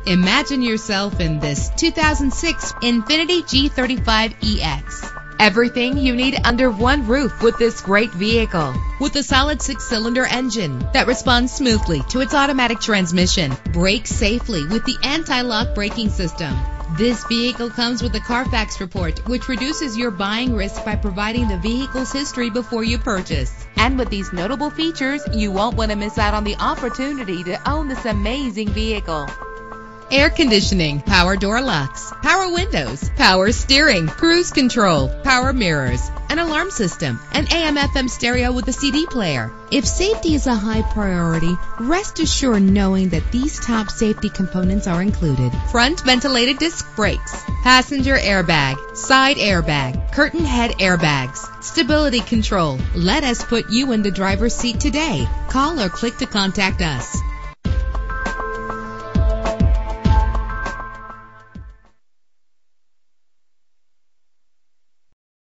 Imagine yourself in this 2006 Infiniti G35EX. Everything you need under one roof with this great vehicle. With a solid 6-cylinder engine that responds smoothly to its automatic transmission, brakes safely with the anti-lock braking system. This vehicle comes with a Carfax report, which reduces your buying risk by providing the vehicle's history before you purchase. And with these notable features, you won't want to miss out on the opportunity to own this amazing vehicle. Air conditioning, power door locks, power windows, power steering, cruise control, power mirrors, an alarm system, an AM/FM stereo with a CD player. If safety is a high priority, rest assured knowing that these top safety components are included. Front ventilated disc brakes, passenger airbag, side airbag, curtain head airbags, stability control. Let us put you in the driver's seat today. Call or click to contact us.